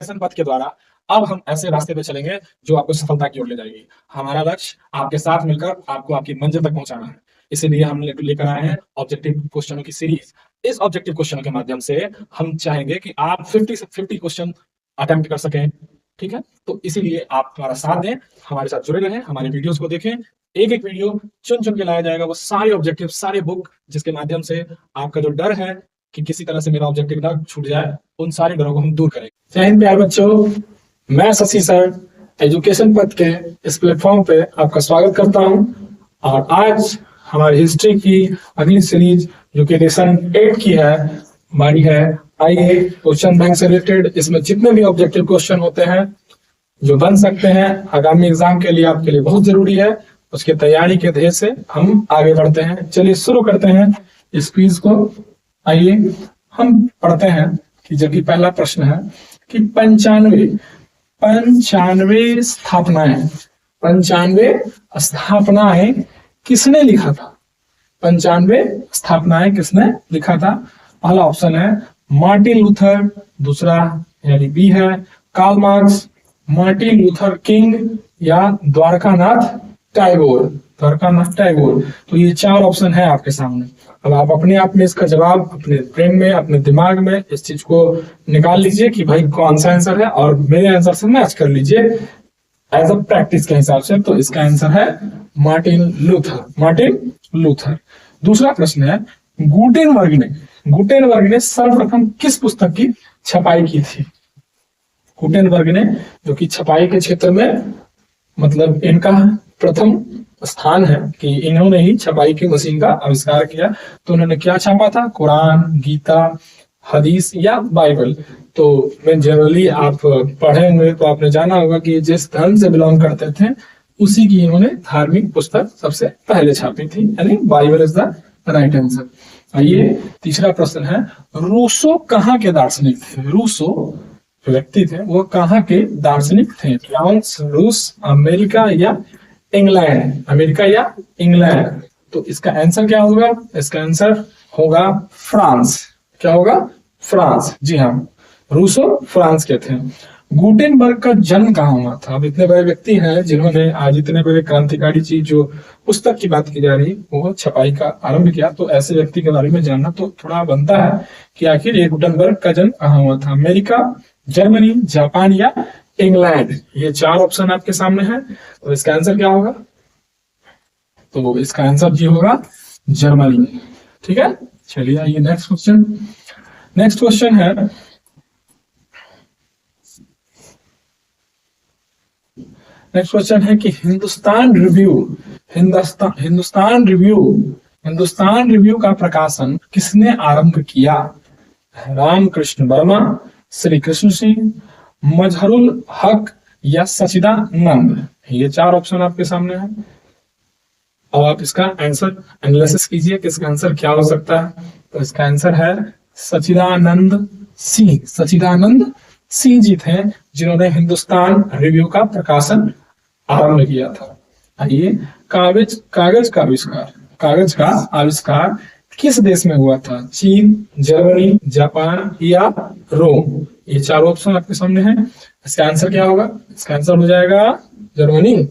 पथ के द्वारा अब हम ऐसे रास्ते पे चलेंगे जो आपको सफलता की ओर ले जाएगी। हमारा लक्ष्य आपके साथ मिलकर आपको आपकी मंजिल तक पहुंचाना है। इसीलिए हम लेकर आए हैं ऑब्जेक्टिव क्वेश्चनों की सीरीज। इस ऑब्जेक्टिव क्वेश्चनों के माध्यम से हम चाहेंगे कि आप 50 से 50 क्वेश्चन अटेम्प्ट कर सकें। ठीक है, तो इसीलिए आप हमारा साथ दें, हमारे साथ जुड़े रहें, हमारे वीडियोस को देखें। एक एक वीडियो चुन चुन के लाया जाएगा, वो सारे ऑब्जेक्टिव, सारे बुक, जिसके माध्यम से आपका जो डर है कि किसी तरह से मेरा ऑब्जेक्टिव ना छूट जाए, उन सारे डरों को हम दूर करेंगे। जय हिंद प्यारे बच्चों, मैं शशि सर एजुकेशन पथ के इस प्लेटफॉर्म पे आपका स्वागत करता हूं। और आज हमारी हिस्ट्री की अगली सीरीज जो कि लेसन 8 की है, हमारी है आइए क्वेश्चन बैंक से रिलेटेड। इसमें जितने भी ऑब्जेक्टिव क्वेश्चन होते हैं जो बन सकते हैं आगामी एग्जाम के लिए, आपके लिए बहुत जरूरी है, उसकी तैयारी के ध्येय से हम आगे बढ़ते हैं। चलिए शुरू करते हैं इस क्विज को। आइए हम पढ़ते हैं कि जबकि पहला प्रश्न है कि 95 स्थापनाएं किसने लिखा था? 95 स्थापनाएं किसने लिखा था? पहला ऑप्शन है मार्टिन लूथर, दूसरा यानी बी है Karl Marx, Martin Luther King या द्वारकानाथ टैगोर। तो ये 4 ऑप्शन है आपके सामने। अब आप अपने आप में इसका जवाब अपने ब्रेन में, अपने दिमाग में इस चीज को निकाल लीजिए कि भाई कौन सा आंसर है और मेरे आंसर से मैच कर लीजिए एज अ प्रैक्टिस के हिसाब से। तो इसका आंसर है मार्टिन लूथर। दूसरा प्रश्न है गुटेनबर्ग ने सर्वप्रथम किस पुस्तक की छपाई की थी? गुटेनबर्ग ने, जो कि छपाई के क्षेत्र में मतलब इनका प्रथम स्थान है कि इन्होंने ही छपाई की मशीन का आविष्कार किया। तो उन्होंने क्या छापा था? कुरान, गीता, हदीस या बाइबल। तो मैं जनरली आप पढ़े हुए तो आपने जाना होगा कि जिस धर्म से बिलोंग करते थे उसी की इन्होंने धार्मिक पुस्तक सबसे पहले छापी थी, यानी Bible is the right answer. आइए तीसरा प्रश्न है रूसो कहाँ के दार्शनिक थे? रूसो व्यक्ति थे, वो कहाँ के दार्शनिक थे? फ्रांस, रूस, अमेरिका या इंग्लैंड? तो इसका आंसर क्या होगा? इसका आंसर होगा फ्रांस। क्या होगा? फ्रांस। जी हाँ, रूसो फ्रांस के थे। गुटेनबर्ग का जन्म कहाँ हुआ था? अब इतने बड़े व्यक्ति हैं जिन्होंने आज इतने बड़े क्रांतिकारी चीज, जो पुस्तक की बात की जा रही, वो छपाई का आरंभ किया। तो ऐसे व्यक्ति के बारे में जानना तो थोड़ा बनता है कि आखिर ये गुटेनबर्ग का जन्म कहाँ हुआ था। अमेरिका, जर्मनी, जापान या इंग्लैंड? ये 4 ऑप्शन आपके सामने है। तो इसका आंसर क्या होगा? तो इसका आंसर जी होगा जर्मनी। ठीक है, चलिए आइए नेक्स्ट क्वेश्चन है कि हिंदुस्तान रिव्यू का प्रकाशन किसने आरंभ किया? रामकृष्ण वर्मा, श्री कृष्ण सिंह, मजहरुल हक या सचिदानंद? ये 4 ऑप्शन आपके सामने है। अब आप इसका आंसर एनालिसिस कीजिए कि इसका आंसर क्या हो सकता है। तो इसका आंसर है सचिदानंद सिंह जी थे जिन्होंने हिंदुस्तान रिव्यू का प्रकाशन आरंभ किया था। आइए कागज का आविष्कार किस देश में हुआ था? चीन, जर्मनी, जापान या रोम? ये 4 ऑप्शन आपके सामने हैं। इसका आंसर क्या होगा? इसका आंसर हो जाएगा जर्मनी।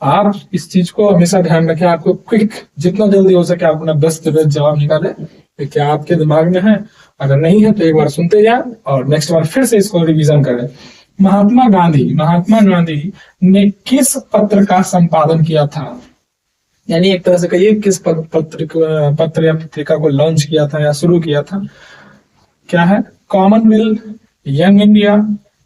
आप इस चीज को हमेशा ध्यान रखें, आपको क्विक, जितना जल्दी हो सके आप अपना बेस्ट जवाब निकालें। क्या आपके दिमाग में है? अगर नहीं है तो एक बार सुनते जाए और नेक्स्ट बार फिर से इसको रिवीजन करें। महात्मा गांधी ने किस पत्र का संपादन किया था? यानी एक तरह से कहिए किस पत्र या पत्रिका को लॉन्च किया था या शुरू किया था? क्या है? कॉमनवेल्थ, यंग इंडिया,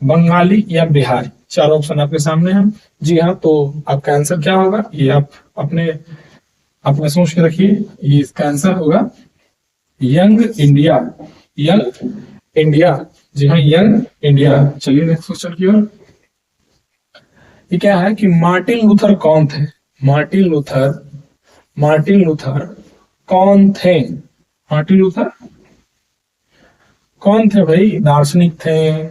बंगाली या बिहारी? 4 ऑप्शन आपके सामने हैं। जी हाँ, तो आपका आंसर क्या होगा? ये आप अपने सोच के रखिए। ये इसका आंसर होगा यंग इंडिया। जी हाँ, यंग इंडिया। चलिए नेक्स्ट क्वेश्चन की ओर। ये क्या है कि मार्टिन लूथर कौन थे? मार्टिन लूथर कौन थे? मार्टिन लूथर कौन थे भाई? दार्शनिक थे,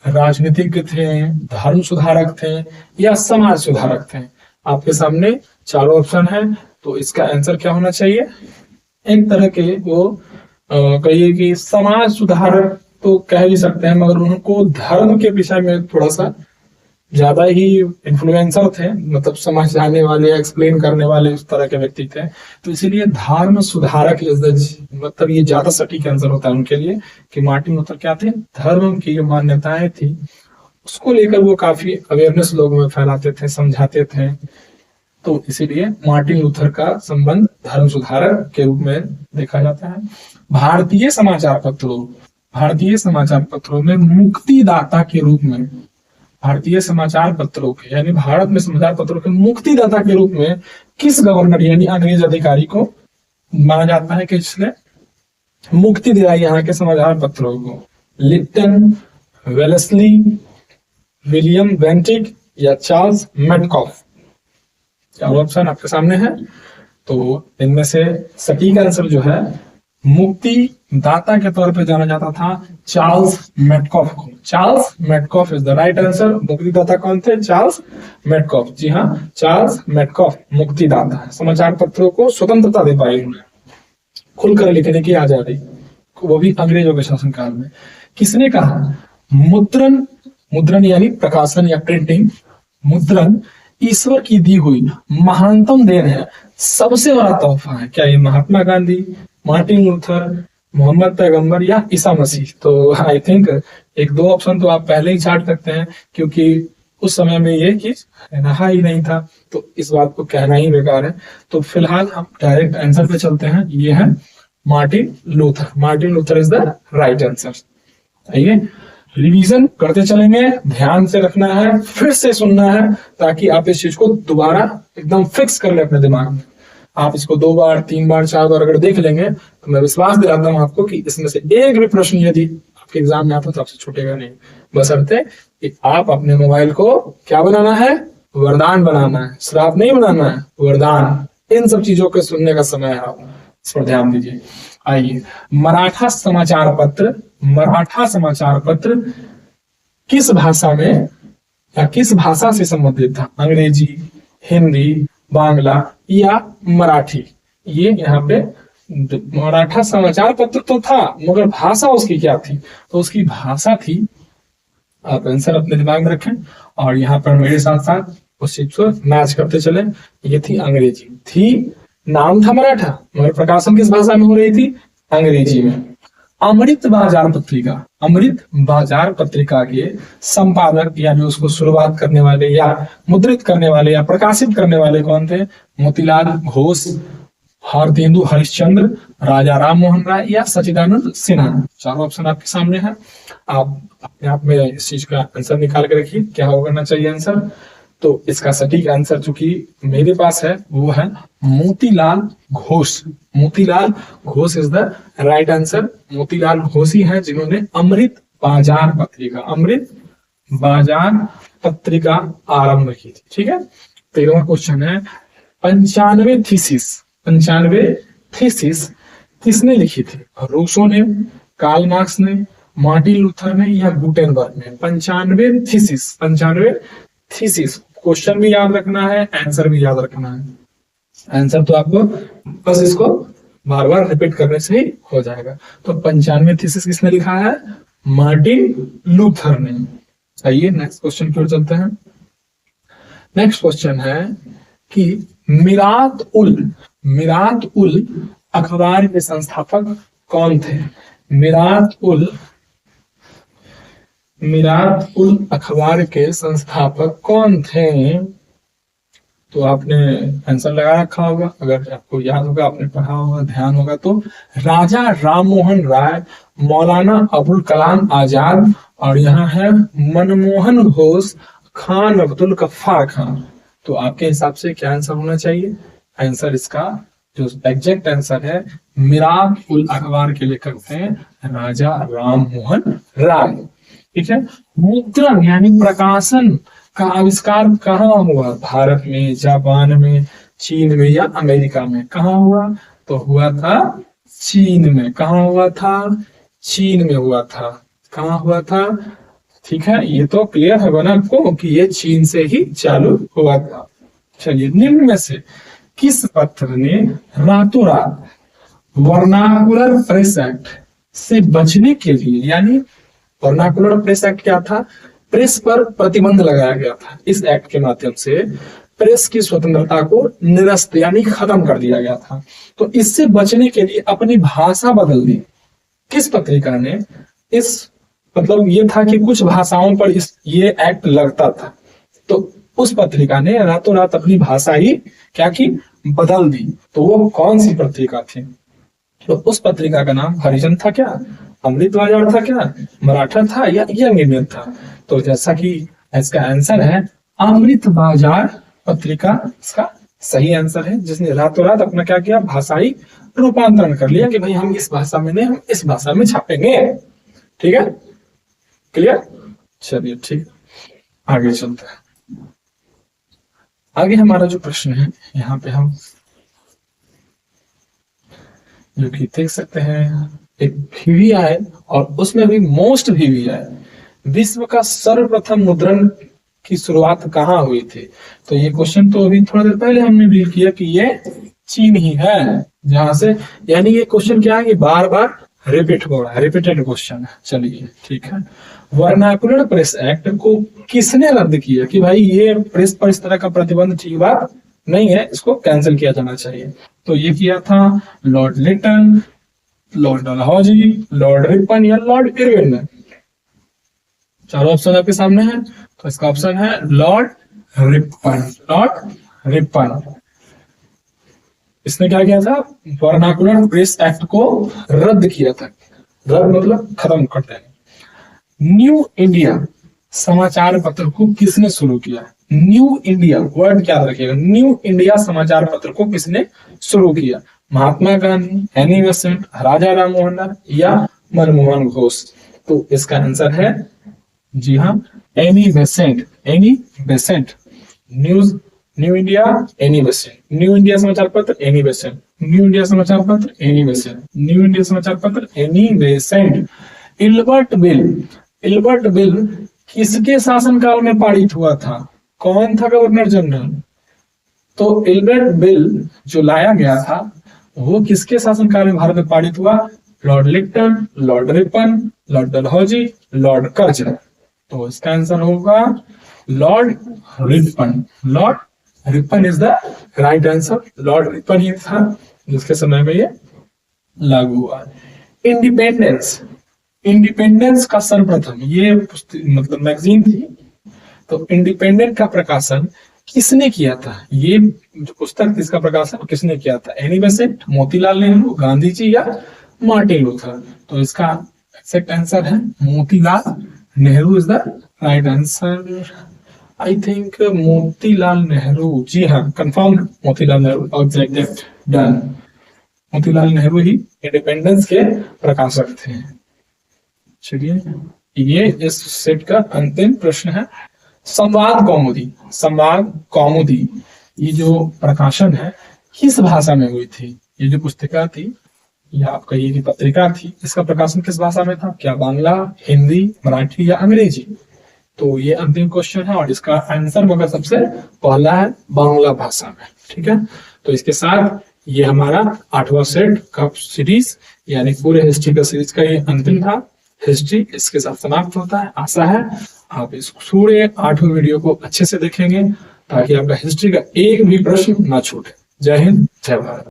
राजनीतिज्ञ थे, धर्म सुधारक थे या समाज सुधारक थे? आपके सामने 4 ऑप्शन है। तो इसका आंसर क्या होना चाहिए? एक तरह के वो कहिए कि समाज सुधारक तो कह भी सकते हैं, मगर उनको धर्म के विषय में थोड़ा सा ज्यादा ही इन्फ्लुएंसर थे, मतलब समझाने वाले, एक्सप्लेन करने वाले उस तरह के व्यक्ति थे। तो इसीलिए धर्म सुधारक इज द, मतलब ये ज्यादा सटीक आंसर होता है उनके लिए कि मार्टिन लूथर क्या थे, धर्म की जो मान्यताएं थी उसको लेकर वो काफी अवेयरनेस लोगों में फैलाते थे, समझाते थे। तो इसीलिए मार्टिन लूथर का संबंध धर्म सुधारक के रूप में देखा जाता है। भारतीय समाचार पत्रों में मुक्तिदाता के रूप में, भारतीय समाचार पत्रों के यानी भारत में समाचार पत्रों के मुक्तिदाता के रूप में किस गवर्नर यानी अंग्रेज अधिकारी को माना जाता है कि जिसने मुक्ति दिलाई यहाँ के समाचार पत्रों को? लिप्टन, वेलेस्ली, विलियम बेंटिक या चार्ल्स मेडकॉफ? चार ऑप्शन आपके सामने है। तो इनमें से सटीक आंसर जो है, मुक्ति दाता के तौर पे जाना जाता था चार्ल्स मेडकॉफ को। Charles Metcalfe is the right answer. मुक्तिदाता कौन थे? Charles Metcalfe. जी हाँ, चार्ल्स मेडकॉफ मुक्तिदाता है। समाचार पत्रों को स्वतंत्रता दे पाए उन्हें, खुलकर लिखने की आजादी, वो भी अंग्रेजों के शासनकाल में। किसने कहा मुद्रण यानी प्रकाशन या प्रिंटिंग, मुद्रण ईश्वर की दी हुई महानतम देन है, सबसे बड़ा तोहफा है? क्या ये महात्मा गांधी, मार्टिन लूथर, मोहम्मद पैगंबर या ईसा मसीह? तो आई थिंक एक दो ऑप्शन तो आप पहले ही छाट सकते हैं, क्योंकि उस समय में ये चीज रहा ही नहीं था, तो इस बात को कहना ही बेकार है। तो फिलहाल हम डायरेक्ट आंसर पे चलते हैं, ये है Martin Luther. Martin Luther is the right answer. आइए रिवीजन करते चलेंगे, ध्यान से रखना है, फिर से सुनना है, ताकि आप इस चीज को दोबारा एकदम फिक्स कर ले अपने दिमाग में। आप इसको 2 बार 3 बार 4 बार अगर देख लेंगे तो मैं विश्वास दिलाता हूं आपको कि इसमें से एक भी प्रश्न यदि आपके एग्जाम में आता तो आपसे छूटेगा नहीं, बशर्ते कि आप अपने मोबाइल को क्या बनाना है? वरदान बनाना है, श्राप नहीं बनाना है, वरदान। इन सब चीजों के सुनने का समय है, इस पर ध्यान दीजिए। आइए, मराठा समाचार पत्र किस भाषा में या किस भाषा से संबंधित था? अंग्रेजी, हिंदी, बांग्ला या मराठी? ये यहाँ पे मराठा समाचार पत्र तो था, मगर भाषा उसकी क्या थी? तो उसकी भाषा थी, आप आंसर अपने दिमाग में रखें और यहाँ पर मेरे साथ साथ उस चीज को मैच करते चले। ये थी अंग्रेजी, थी नाम था मराठा, मगर प्रकाशन किस भाषा में हो रही थी? अंग्रेजी में। अमृत बाजार पत्रिका के संपादक यानी उसको शुरुआत करने वाले या मुद्रित करने वाले या प्रकाशित करने वाले कौन थे? मोतीलाल घोष, भारतेंदु हरिश्चंद्र, राजा राम मोहन राय या सच्चिदानंद सिन्हा? चारों ऑप्शन आपके सामने है, आप अपने आप में इस चीज का आंसर निकाल के रखिए, क्या होना चाहिए आंसर। तो इसका सटीक आंसर जो कि मेरे पास है वो है Motilal Ghosh. Motilal Ghosh is the right answer. Motilal Ghosh ही है जिन्होंने अमृत बाजार पत्रिका आरंभ की थी। ठीक है, 13वां क्वेश्चन है, 95 थीसिस किसने लिखी थी? रूसो ने, कार्ल मार्क्स ने, मार्टिन लूथर ने या गुटेनबर्ग ने? 95 थीसिस। क्वेश्चन भी याद रखना है, आंसर भी याद रखना है। आंसर तो आपको बस इसको बार बार रिपीट करने से ही हो जाएगा। तो 95 थीसिस किसने लिखा है? मार्टिन लूथर ने। आइए नेक्स्ट क्वेश्चन की ओर चलते हैं। नेक्स्ट क्वेश्चन है कि मिरात उल अखबार के संस्थापक कौन थे? मिरात उल अखबार के संस्थापक कौन थे? तो आपने आंसर लगा रखा होगा, अगर आपको याद होगा, आपने पढ़ा होगा, ध्यान होगा तो राजा राम मोहन राय, मौलाना अबुल कलाम आजाद और यहाँ है मनमोहन घोष, खान अब्दुल गफ्फार खान। तो आपके हिसाब से क्या आंसर होना चाहिए? आंसर इसका जो एग्जैक्ट आंसर है, मिरात उल अखबार के लेखक थे राजा राम मोहन राय। ठीक है, मुद्रण यानी प्रकाशन का आविष्कार कहाँ हुआ? भारत में, जापान में, चीन में या अमेरिका में? कहाँ हुआ? तो हुआ था चीन में। कहाँ हुआ था? चीन में हुआ था। कहाँ हुआ था? ठीक है, ये तो क्लियर है ना आपको कि ये चीन से ही चालू हुआ था। चलिए, निम्न में से किस पत्र ने रातों रात वर्नाकुलर प्रेस एक्ट से बचने के लिए, यानी वर्नाकुलर प्रेस एक्ट क्या था, प्रेस पर प्रतिबंध लगाया गया था। इस एक्ट के माध्यम से प्रेस की स्वतंत्रता को निरस्त यानी खत्म कर दिया गया था। तो इससे बचने के लिए अपनी भाषा बदल दी। किस पत्रिका ने इस, मतलब ये था कि कुछ भाषाओं पर ये एक्ट लगता था, तो उस पत्रिका ने रातों रात अपनी भाषा ही क्या की, बदल दी। तो वो कौन सी पत्रिका थी? तो उस पत्रिका का नाम हरिजन था क्या, अमृत बाजार था क्या, मराठा था या यंग इंडियन था? तो जैसा कि इसका आंसर है अमृत बाजार पत्रिका इसका सही आंसर है, जिसने रातों रात अपना क्या किया, भाषाई रूपांतरण कर लिया कि भाई हम इस भाषा में नहीं, हम इस भाषा में छापेंगे। ठीक है, क्लियर? चलिए ठीक, आगे चलते हैं। आगे हमारा जो प्रश्न है, यहाँ पे हम जो कि देख सकते हैं एक VVI, और उसमें भी मोस्ट VVI, विश्व का सर्वप्रथम मुद्रण की शुरुआत कहाँ हुई थी? तो ये क्वेश्चन तो अभी थोड़ा देर पहले हमने डील किया कि ये चीन ही है जहां से, यानी ये क्वेश्चन क्या है कि बार बार रिपीट हो रहा है, रिपीटेड क्वेश्चन है। चलिए ठीक है, वर्नाकुलर प्रेस एक्ट को किसने रद्द किया कि भाई ये प्रेस पर इस तरह का प्रतिबंध ठीक बात नहीं है, इसको कैंसिल किया जाना चाहिए? तो ये किया था Lord Lytton, Lord Dalhousie, Lord Ripon या लॉर्ड इरविन ने। चारों ऑप्शन आपके सामने है, तो इसका ऑप्शन है लॉर्ड रिपन। लॉर्ड रिपन इसने क्या किया था, वर्नाकुलर प्रेस एक्ट को रद्द किया था। रद्द मतलब खत्म कर देना। न्यू इंडिया समाचार पत्र को किसने शुरू किया? न्यू इंडिया वर्ड क्या रखिएगा, न्यू इंडिया समाचार पत्र को किसने शुरू किया? महात्मा गांधी, एनी बेसेंट, राजा राम मोहन राय या मनमोहन घोष? तो इसका आंसर है जी हाँ, Annie Besant. Annie Besant. New India Annie Besant, new India समाचार पत्र एनी बेसेंट, न्यू इंडिया समाचार पत्र एनी बेसेंट, न्यू इंडिया समाचार पत्र Annie Besant. Ilbert bill, Ilbert bill किसके शासनकाल में पारित हुआ था? कौन था गवर्नर जनरल? तो इल्बर्ट बिल जो लाया गया था वो किसके शासनकाल में भारत में पारित हुआ? Lord Lytton, Lord Ripon, Lord Dalhousie, Lord Curzon. तो इसका आंसर होगा Lord Ripon. Lord Ripon is the right answer. Lord Ripon ही था जिसके समय में ये लागू हुआ। इंडिपेंडेंस, इंडिपेंडेंस का सर्वप्रथम, ये मतलब मैगजीन थी, तो इंडिपेंडेंट का प्रकाशन किसने किया था? ये जो पुस्तक इसका प्रकाशन किसने किया था? एनी बेसेंट, मोतीलाल नेहरू, गांधी जी या मार्टिन लूथर? तो इसका एक्जेक्ट आंसर है Motilal Nehru is the right answer. I think Motilal Nehru, जी हाँ confirm, Motilal Nehru exact done. Motilal Nehru ही इंडिपेंडेंस के प्रकाशक थे। चलिए ये इस सेट का अंतिम प्रश्न है। संवाद कौमुदी, संवाद कौमुदी ये जो प्रकाशन है किस भाषा में हुई थी? ये जो पुस्तिका थी या आप कहिए कि पत्रिका थी, इसका प्रकाशन किस भाषा में था? क्या बांग्ला, हिंदी, मराठी या अंग्रेजी? तो ये अंतिम क्वेश्चन है और इसका आंसर मगर सबसे पहला है बांग्ला भाषा में। ठीक है, तो इसके साथ ये हमारा 8वां सेट का सीरीज यानी पूरे हिस्ट्री का सीरीज का ये अंतिम था। हिस्ट्री इसके साथ समाप्त होता है। आशा है आप इस पूरे 8वें वीडियो को अच्छे से देखेंगे ताकि आपका हिस्ट्री का एक भी प्रश्न ना छूटे। जय हिंद, जय भारत।